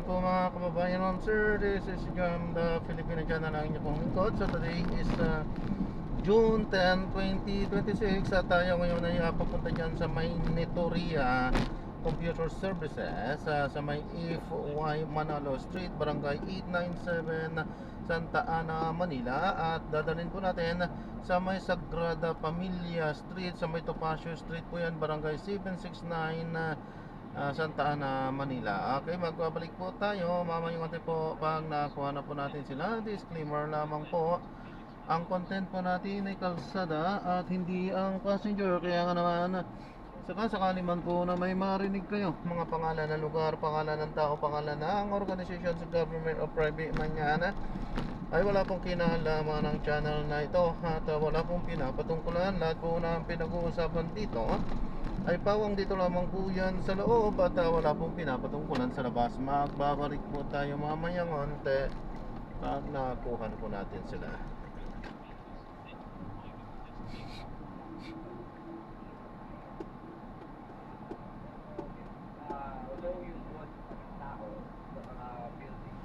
po mga kababayan on sir, this is Jam, the Filipino channel ang inyong pong lingkod. So today is June 10, 2026 at tayo ngayon ay papunta dyan sa may Netoria Computer Services sa may FY Manalo Street, Barangay 897, Santa Ana, Manila. At dadalhin po natin sa may Sagrada Familia Street, sa may Topacio Street po yan, Barangay 769, Santa Ana, Manila. Okay, magbabalik po tayo mamayong konti po pag nakuha na po natin sila. Disclaimer lamang po, ang content po natin ay kalsada at hindi ang passenger. Kaya nga naman, sakali man po na may marinig kayo, mga pangalan ng lugar, pangalan ng tao, pangalan ng organization sa government o private man yan, ay wala pong kinalaman ng channel na ito at wala pong pinapatungkulan. Lahat po na pinag-uusapan dito ay pawang dito lamang po yan sa loob at wala pong pinapatungkulan sa labas. Magbabalik po tayo mamayang onte pag nakuha po natin sila. Although yung mga tao sa mga building,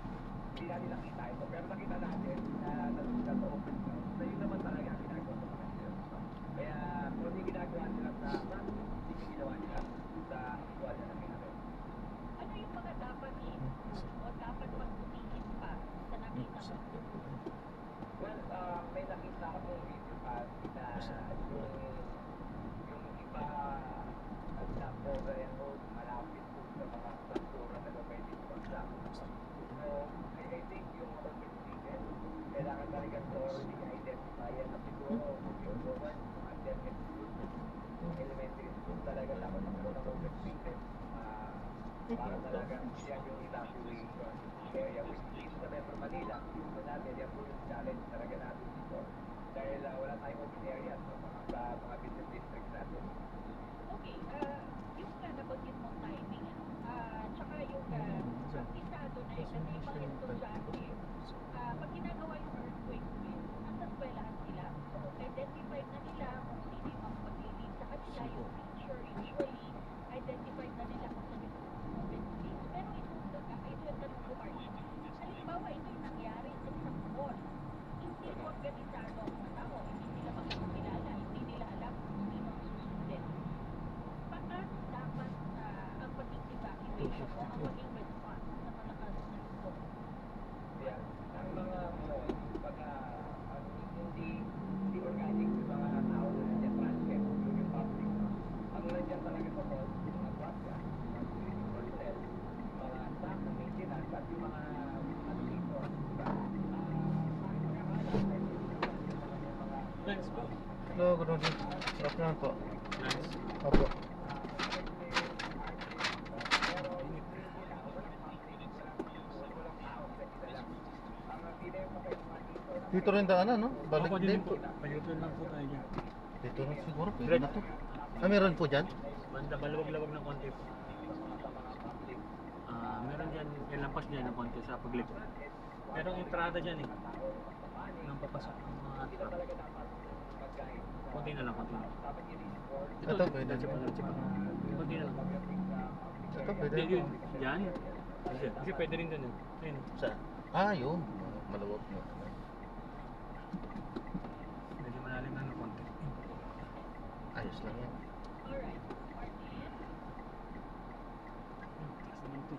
hindi natin nakita ito, pero nakita natin na nasa open ground, na yun naman talaga ang ginagawa sa mga sila. Kaya kung hindi ginagawa nila sa map, hindi ginawa nila sa actual na nangyari. Ano yung mga dapat o dapat magputingin pa sa nakita mo? Well, may nakita akong video pa na yung iba sa Pobre Road, malapit po sa mga struktura na pwede mag-block. So, I think yung organization, kailangan talaga thoroughly identify na siguro yung woman, yung academic school, yung elementary school talaga dapat magkaroon ng overseated para talaga yan yung evacuation area which dito sa Metro Manila. So natin, yan po yung challenge talaga natin dito dahil wala tayong open area sa mga business districts natin. Okay, yung nabanggit mong timing, tsaka yung artisado na kasi yung mga estudyante, pag ginagawa yung earthquake drill, nasa eskwelahan sila. So, identified na nila kung sino yung mga maglilid sa kanila, yung teacher, usually, identified na nila kung saan yung open space. Pero ito yung tanong ko, Mark, halimbawa ito yung nangyari sa isang mall, hindi mo organisado ang mga tao, hindi nila makakilala, hindi nila alam kung sino ang susundin. Paano dapat ang maging evacuation o ang maging response sa malakas na ito? Yeah. Ang mga mall, pagka hindi organic yung mga tao na nandiyan basket, yung public, ang nandiyan talaga sa mall, yung mga basket, yung personnel, yung mga staff ng maintenance, at yung mga administrator, diba? Thanks po. Hello, good morning. Good afternoon po. Thanks. Opo. Dito rin daanan, no? Balik Ako din din po. Payutan lang po tayo dyan. Dito rin siguro, pwede na to. Meron po dyan? Banda, balawag-lawag ng konti po. Meron dyan, yung lampas dyan ng konti sa paglip. Merong entrada dyan eh. Nang papasok ng mga truck. Konti na lang, konti na lang. Ito, pwede. Konti na lang. Ito, pwede. Hindi, yun. Dyan. Kasi pwede rin dun eh. Ayun. Saan? Yun. Malawag yun. Medyo malalim lang ng konti. Ayos lang yan. Alright, Martin. Taas naman ito.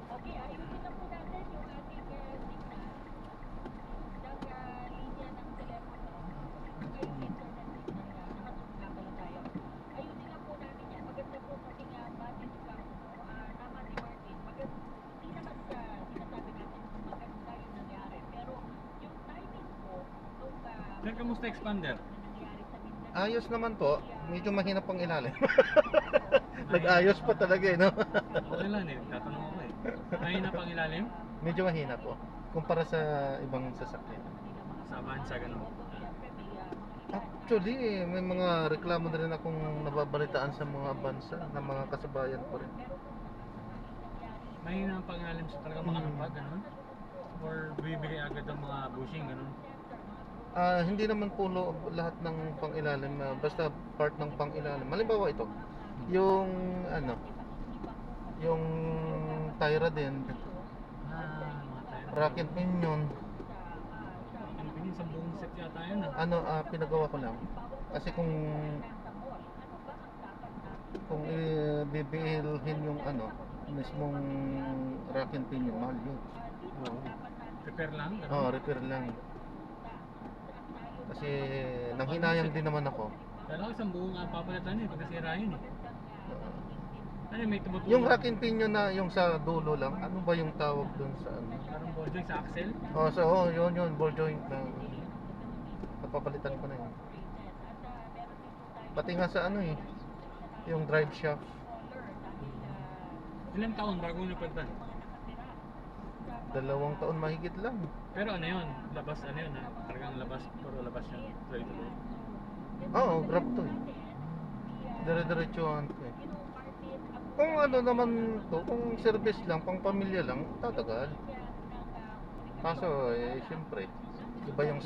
Okay, ayusin na po natin yung ating signal ng linya ng telepono. Saka yung internet signal na nakasungka pala tayo. Ayusin lang po natin yan. Maganda po kasi nga ma-discuss naman ni Martin. Hindi naman siya sinasabi natin kung maganda yung nangyari. Pero yung timing po nung Sir, kamusta expander? nangyari sa Mindanao. Ayos naman po. Medyo mahina pang ilalim. Nag-ayos pa talaga eh, no? Okay lang eh. Tatanong ako eh. Mahina pang ilalim? Medyo mahina po. Kumpara sa ibang sasakyan. Sa Avanza, ganun. Actually, may mga reklamo na rin akong nababalitaan sa mga bansa ng mga kasabayan ko rin. Mahina ang pang ilalim sa talaga makakapag, ganun? Or bibigay agad ang mga bushing, ganun? Hindi naman po lahat ng pang-ilalim, basta part ng pang-ilalim. Halimbawa ito, yung ano, yung Tyra din. Mga tayo. Rocket Pinion. Ang pinin sa buong set yata yun ah. Ano, pinagawa ko lang. Kasi kung bibilhin yung ano, mismong Rocket Pinion, mahal yun. Oo. Prepare lang? ganun? Oo, repair lang. Kasi nanghinayang din naman ako. Kala ko isang buong papalitan yun, pagkasira yun eh. Ano may tumutulong? Yung Rocket Pinion na yung sa dulo lang, ano ba yung tawag dun sa ano? Parang ball joint sa axle? Yun, ball joint na napapalitan ko na yun. Pati nga sa ano eh, yung drive shaft. Ilang taon bago napalitan? 2 taon mahigit lang. Pero ano yun? Labas ano yun ha? Talagang labas, puro labas yun. Tuloy-tuloy. Oo, grab to eh. Dire-diretsuhan to eh. Kung ano naman to, kung service lang, pang pamilya lang, tatagal. Kaso eh, siyempre, iba yung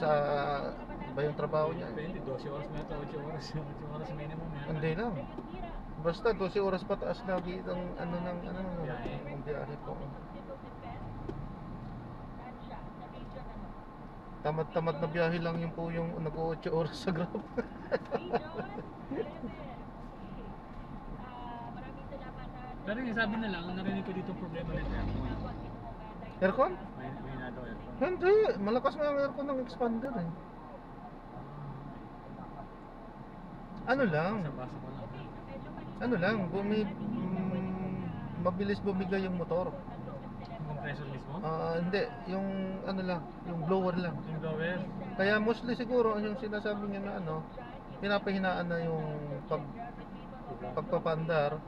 trabaho niya eh. Depende, 12 oras may ito, 8 oras. 8 oras minimum yan. Hindi lang. Basta 12 oras pataas lagi ang Biyahe. ang biyahe po. Tamad-tamad na biyahe lang yun po yung nag-8 oras sa Grab. Pero yung sabi na lang, narinig ko dito problema nito aircon. Aircon? May na daw aircon. Hindi, malakas nga ang aircon ng expander eh. Ano lang, Basa ko lang. mabilis bumigay yung motor. Yung compressor mismo? Hindi, yung ano lang, yung blower lang. Yung blower? Kaya mostly siguro yung sinasabi niya na ano, pinapahinaan na yung pagpapandar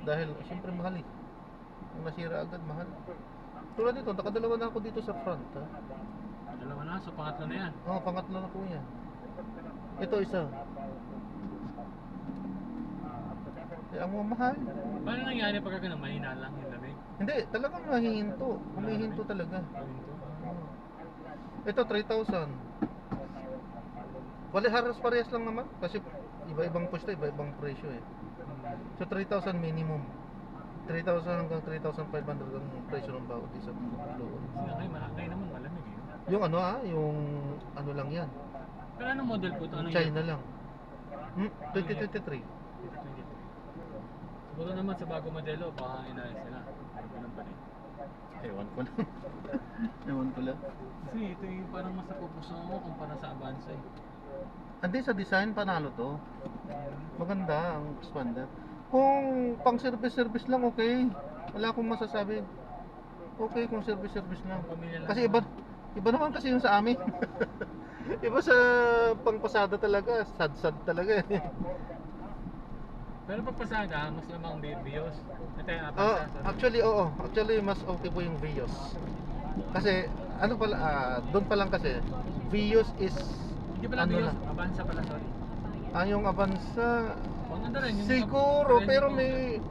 dahil siyempre mahal eh. Kung nasira agad mahal. Tulad dito, nakadalawa na ako dito sa front ha. Dalawa na, so pangatlo na yan. Pangatlo na po yan. Ito isa. Ang mahal. Paano nangyari pagka ganun? Mahina lang yung lamig? Hindi, talagang mahihinto. Humihinto talaga. Ito 3,000. Wala, halos parehas lang naman kasi iba-ibang pwesto, iba-ibang presyo eh. So 3,000 minimum. 3,000 hanggang 3,500 ang presyo ng bawat isa. Ngayon naman malamig eh. Yung yung ano lang yan. Pero anong model po ito? Anong China lang. 2023. Siguro naman sa bago modelo, baka inayos sila. Ganun pa rin. Ewan ko lang. Ewan ko lang. Kasi ito yung parang mas napupusuan ko kumpara sa Avanza eh. Hindi, sa design panalo to. Maganda ang expander. Kung pang service lang okay. Wala akong masasabi. Okay kung service lang. Pamilya lang. Kasi iba naman kasi yung sa amin. Iba sa pangpasada talaga, sad talaga eh. Pero pag pasada, mas lamang Vios. Ito yung Oh, Avanza. actually oo. Actually mas okay po yung Vios. Kasi ano pala doon pa lang kasi Vios is Hindi pala ano Vios, na? Avanza pala, sorry. Yung Avanza Maganda rin. Yung siguro Range pero Rover.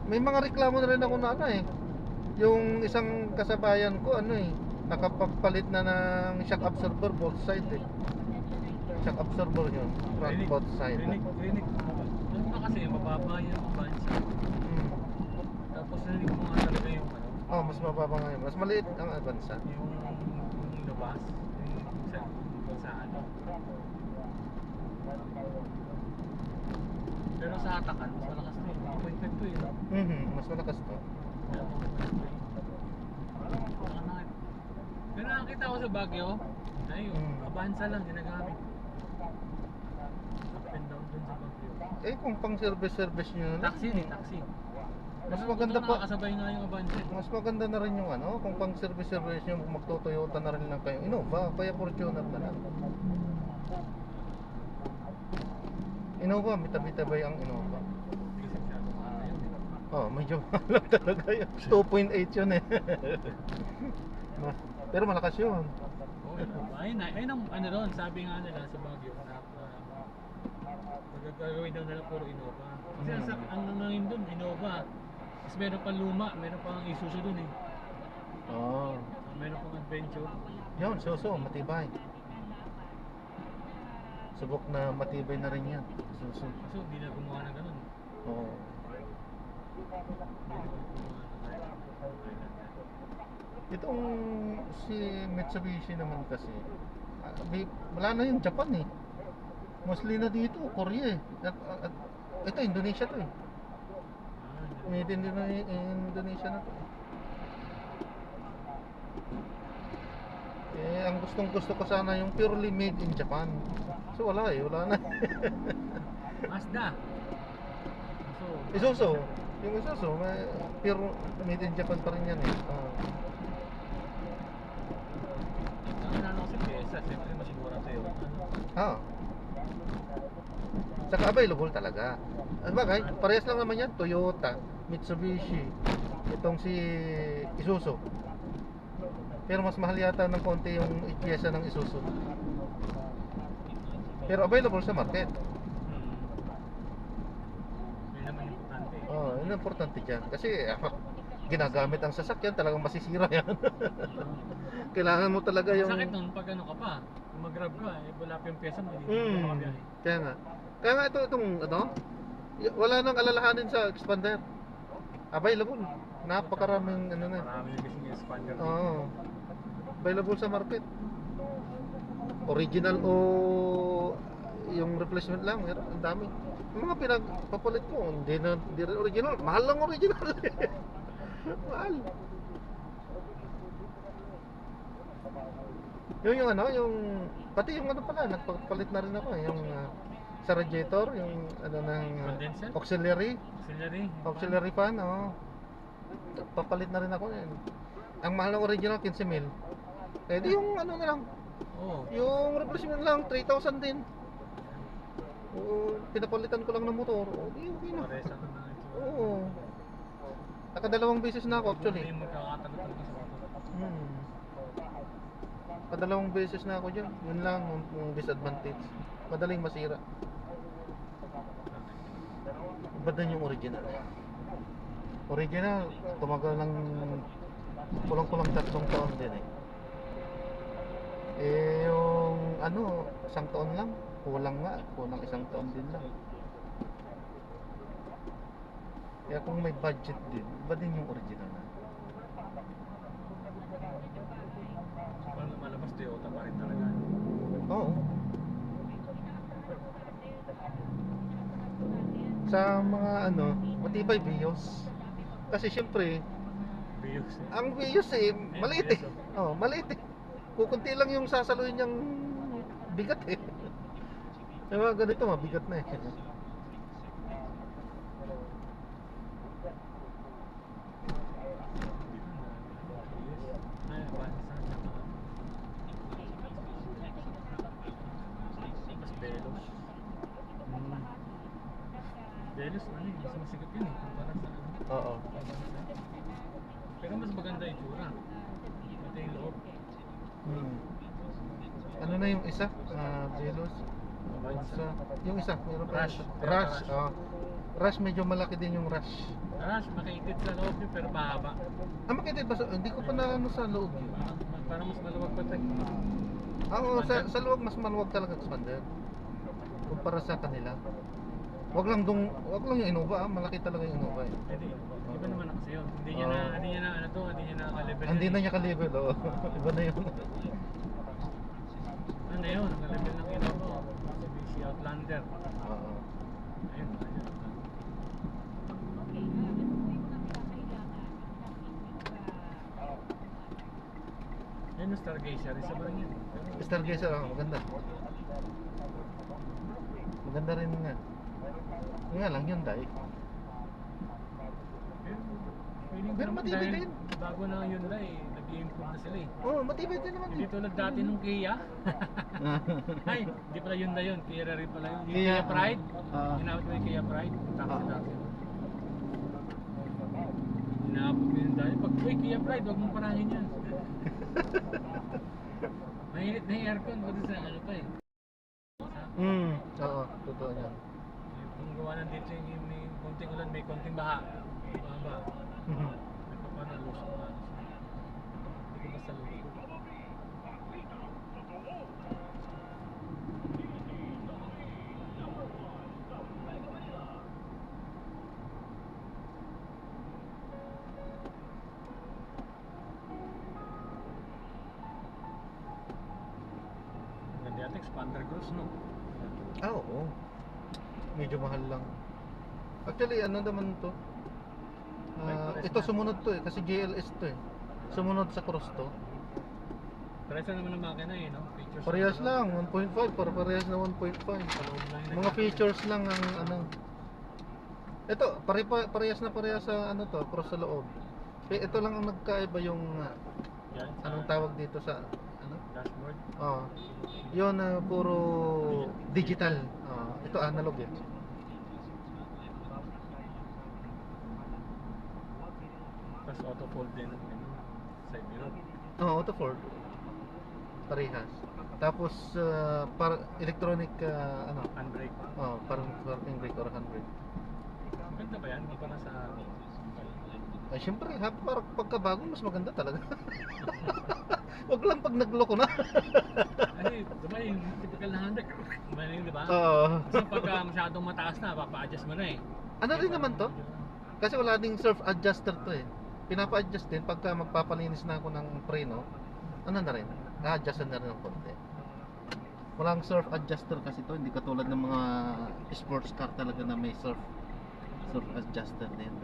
may mga reklamo na rin ako na ano eh. Yung isang kasabayan ko ano eh, nakapagpalit na ng shock absorber both side eh. Shock absorber yun, front both side. Rinig. Ano ba kasi, mababa yung Avanza. Hmm. Tapos narinig mo nga talaga yung ano, Oh, mas mababa ngayon. Mas maliit ang Avanza. yung labas, yung sa ano. Pero sa hatakan, mas malakas na yun. 1.5 to yun. Mas malakas to. Pero nakakita ko sa Baguio, ay Avanza lang ginagamit. Up and down dun sa Baguio. Kung pang service nyo na. Taxi din, taxi. Mas maganda pa. Nakakasabay nga yung Avanza. Mas maganda na rin yung ano, kung pang service nyo, magto-Toyota na rin lang kayo. Innova, kaya Fortuner na lang. Innova, mitabi-tabay ang Innova. Medyo mahal lang talaga yun. 2.8 yun eh. Pero malakas yun. Ayun ang ano doon, sabi nga nila sa Baguio na magagawin daw nila puro Innova. Kasi ang nangin doon, Innova. Tapos meron pang luma, meron pang Isuzu doon eh. Meron pang Adventure. Yun, so, matibay. Subok na matibay na rin yan. So. Kaso hindi na gumawa ng ganun. Oo. Hindi na gumawa ng ganun. Itong si Mitsubishi naman kasi, wala na yung Japan eh. Mostly na dito, Korea eh. At ito, Indonesia to eh. Made in Indonesia na to. Ang gustong gusto ko sana yung purely made in Japan. So wala na. Mazda. Isuzu. Yung Isuzu, pure made in Japan pa rin yan eh. Ang ano kasi pyesa, siyempre masigura sa'yo. Ah. Saka available talaga. Bagay, parehas lang naman yan. Toyota, Mitsubishi, itong si Isuzu. Pero mas mahal yata ng konti yung pyesa ng Isuzu. Pero available sa market. Yun naman importante. Oh, yun ang importante dyan. Kasi ginagamit ang sasakyan, talagang masisira yan. Kailangan mo talaga yung... Sakit nun pag ano ka pa, kung mag-grab ka, wala pa yung pyesa mo, hindi ka makabiyahe. Kaya nga itong ano, wala nang alalahanin sa expander. Available. Napakaraming ano na. Marami na kasing expander. Oo. Available sa market. Original o yung replacement lang, meron ang dami. Yung mga pinagpapalit ko, hindi rin original. Mahal lang original. Mahal. Yung ano, pati yung ano pala, nagpapalit na rin ako yung sa radiator, yung ano ng Condenser? auxiliary fan, oh. Papalit na rin ako yan. Ang mahal ng original 15,000. Eh di yung ano na lang, yung replacement lang 3,000 din. Pinapalitan ko lang ng motor. Di okay na. Pares ano na ito. Oo. Nakadalawang beses na ako actually. Hindi magkakatagot ka sa motor. Kadalawang beses na ako dyan. Yun lang yung disadvantage. Madaling masira. Iba din yung original. Original, tumagal ng kulang-kulang 3 taon din eh. Yung ano, 1 taon lang. Kulang 1 taon din lang. Kaya kung may budget din, iba din yung original na. Paano malabas, Toyota pa rin talaga. Oo. Sa mga ano, matibay Vios. Kasi syempre, Vios eh. ang Vios eh, maliit eh. Oh, maliit eh. Kukunti lang yung sasaluhin niyang bigat eh. Yung mga ganito, mabigat na eh. Delos, ano yun, mas masigat yun eh, kumpara sa ano. Oo. Pero mas maganda yung tsura. Ito yung loob. Ano na yung isa? Velos. Yung isa, meron pa Rush. isa. Rush. Rush, medyo malaki din yung Rush. Rush, makaitid sa loob yun pero mahaba. Makitid ba? Hindi ko pa na ano sa loob yun. Parang mas maluwag pa tayo. Oo, sa loob mas maluwag talaga expander. Kumpara sa kanila. Wag lang yung Innova, malaki talaga yung Innova eh. Pwede. Iba naman na kasi yun. Hindi niya na ano to, hindi niya na ka-level. Hindi na niya ka-level, oh. Iba na yun. Ano na yun, ka-level ng ilaw mo. Mitsubishi Outlander. Oo. Ayun, ayun. Okay, ano po yung mga kailangan Ayun, yung Stargazer, isa ba rin yan? Stargazer, maganda. Maganda rin nga. Yung nga lang, Hyundai. Pero matibay din. Bago na yung Hyundai, nag-i-improve na sila eh. Oo, matibay din naman. Hindi tulad dati nung Kia. Ay, hindi pala Hyundai yun, Kia rin pala yun. Yung Kia, Kia Pride, ginamit ko yung Kia Pride, taxi dati. Inaabot ko yun dahil, pag uy, Kia Pride, huwag mong parahin yan. Mainit na yung aircon, pati sa ano pa eh. Oo, totoo yan. Kung gawa ng dito yung may konting ulan, may konting baha. Baba. Nagpapanalus ko nga. Hindi ko basta luto. undercross, no? Oo. Medyo mahal lang. Actually, ano naman to? Ito sumunod to eh, kasi GLS to eh. Sumunod sa cross to. Parehas na naman ang makina eh, no? Features Parehas na, lang, 1.5, parehas na 1.5. Sa loob lang yung Mga nagkakasya. features lang ang ano. Ito, parehas na parehas sa ano to, cross sa loob. Ito lang ang nagkaiba yung Yan, sa anong tawag dito sa ano? dashboard. Oh. Yun puro digital. Ito analog eh. Tapos auto fold din ang ano, side mirror. Auto Ford. Parehas. Tapos electronic ano? Handbrake. Parang parking brake or handbrake. Ganda ba yan? Hindi pa na sa Ay, syempre, pagkabago, mas maganda talaga. Wag lang pag nagloko na. Ay, diba yung typical na handbrake? Diba yun, diba? Oo. Kasi pagka masyadong mataas na, papa-adjust mo na eh. Ano rin naman to? Kasi wala ding surf adjuster to eh. Pinapa-adjust din pagka magpapalinis na ako ng preno. Ano na rin? A-adjust na rin ng konti. Walang surf adjuster kasi to, hindi katulad ng mga sports car talaga na may surf adjuster din.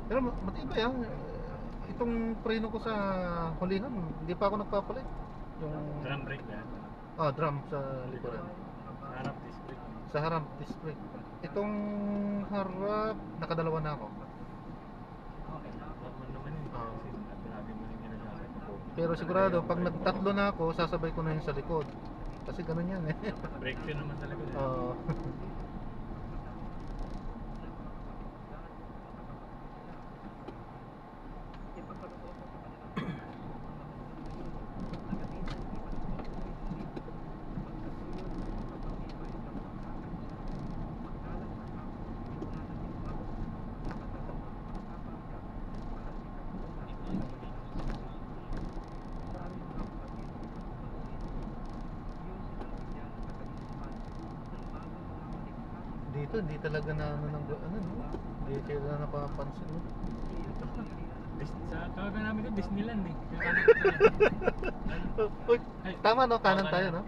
Pero matibay ah. Itong preno ko sa hulingan, hindi pa ako nagpapalit. Yung Drum brake ba yan? drum sa likuran. Harap disc brake. Sa harap disc brake. Itong harap nakadalawa na ako. Okay, normal naman yun. Oo. Kasi lagi mo rin ginagamit ako. Pero sigurado pag nagtatlo na ako, sasabay ko na yung sa likod. Kasi ganun yan eh. Brake pin naman talaga yun. Oo. Dito hindi talaga na ano ng ano no. Hindi sila napapansin no. Sa tawagan namin ito, Disneyland eh. Uy, Ay, tama no, kanan tama tayo na. no.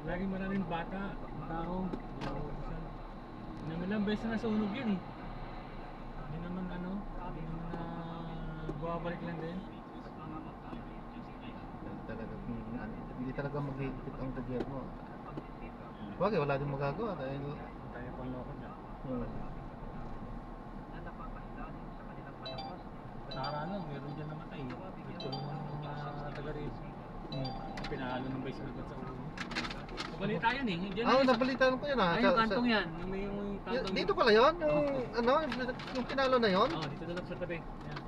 Laging maraming bata, tao. Hindi naman lang beses na nasunog yun eh. Hindi naman ano, hindi naman na bumabalik lang din. Talaga hindi talaga maghihigpit ang gobyerno. Bagay wala din magagawa dahil Tayo pang loko niya. Nakaraan lang, meron dyan namatay. Nagtulungan ng mga taga rito. Pinahalo ng baseball bat sa ulo. Nabalita yun eh. Diyan lang yun sa- nabalitaan ko yun ah. Ay, yung kantong yan. Yung kantong Dito pala yun, yung ano, yung pinalo na yun. Oo, dito dalap sa tabi. Yan.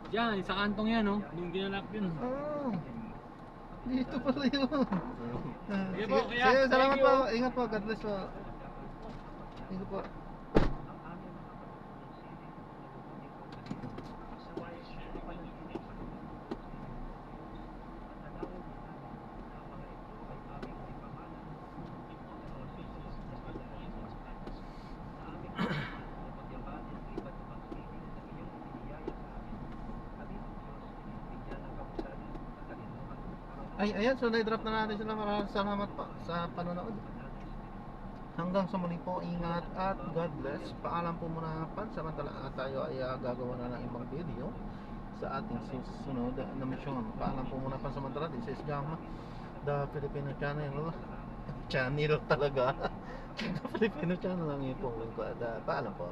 Diyan, sa kantong yan, oh. Yung ginalap yun. Ah, dito pala yun. Sige po, kuya. Sige, salamat Thank you. po. Ingat po, God bless po. Ingat po. Ay, ayan, so na-drop na natin sila. Maraming salamat po sa panonood. Hanggang sa muli po, ingat at God bless. Paalam po muna pansamantala tayo ay gagawa na ng ibang video sa ating susunod na misyon. Paalam po muna pansamantala. This is Jam, the Filipino channel. Channel talaga. The Filipino channel ang ipong lingkod. Paalam po.